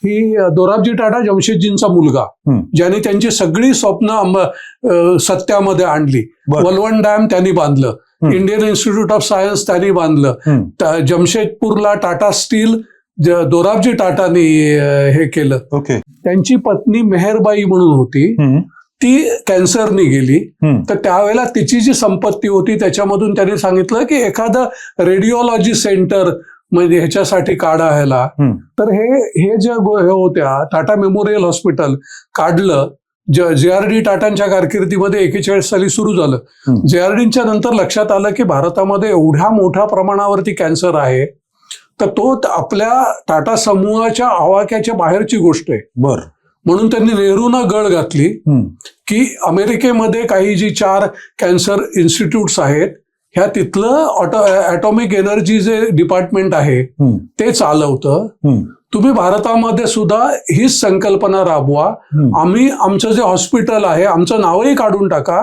ही दोराबजी टाटा जमशेदजींचा मुलगा, ज्याने त्यांची सगळी स्वप्न सत्यामध्ये आणली. वलवण डॅम त्यांनी बांधलं, इंडियन इन्स्टिट्यूट ऑफ सायन्स त्यांनी बांधलं, जमशेदपूरला टाटा स्टील दोराबजी टाटानी हे केलं. त्यांची पत्नी मेहरबाई म्हणून होती, ती कॅन्सरनी गेली. तर त्यावेळेला तिची जी संपत्ती होती त्याच्यामधून त्यांनी सांगितलं की एखादं रेडिओलॉजी सेंटर म्हणजे ह्याच्यासाठी काढा ह्याला. तर हे जे होत्या टाटा मेमोरियल हॉस्पिटल काढलं. JRD टाटांच्या कारकिर्दीमध्ये 41 साली सुरू झालं. JRDच्या नंतर लक्षात आलं की भारतामध्ये एवढ्या मोठ्या प्रमाणावरती कॅन्सर आहे, तर तो आपल्या टाटा समूहाच्या आवाक्याच्या बाहेरची गोष्ट आहे. म्हणून त्यांनी नेहरूंना गळ घातली की अमेरिकेमध्ये काही जी 4 कॅन्सर इन्स्टिट्यूट्स आहेत, ह्या तिथलं ॲटॉमिक एनर्जी जे डिपार्टमेंट आहे ते चालवतं. तुम्ही भारतामध्ये सुद्धा हीच संकल्पना राबवा. आम्ही आमचं जे हॉस्पिटल आहे आमचं नावही काढून टाका,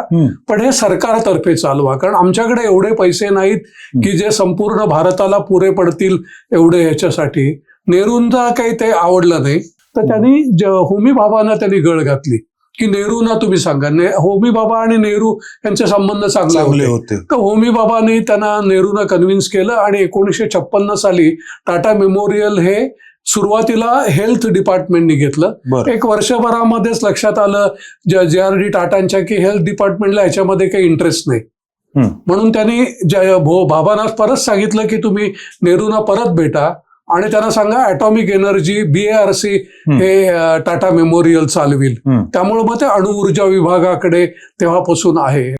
पण हे सरकारतर्फे चालवा, कारण आमच्याकडे एवढे पैसे नाहीत की जे संपूर्ण भारताला पुरे पडतील एवढे ह्याच्यासाठी. नेहरूंना काही ते आवडलं नाही. तर त्यांनी होमी भाभांना त्यांनी गळ घातली की नेहरूंना तुम्ही सांगा. होमी भाभा आणि नेहरू यांचे संबंध चांगले होते. तर होमी भाभाने त्यांना नेहरूंना कन्व्हिन्स केलं आणि 1956 साली टाटा मेमोरियल हे सुरुवातीला हेल्थ डिपार्टमेंटनी घेतलं. 1 वर्षभरामध्येच लक्षात आलं JRD टाटांच्या की हेल्थ डिपार्टमेंटला ह्याच्यामध्ये काही इंटरेस्ट नाही. म्हणून त्यांनी भाभांना परत सांगितलं की तुम्ही नेहरूंना परत भेटा आणि त्यांना सांगा ॲटॉमिक एनर्जी BARC हे टाटा मेमोरियल चालविल. त्यामुळे मग ते अणुऊर्जा विभागाकडे तेव्हापासून आहे.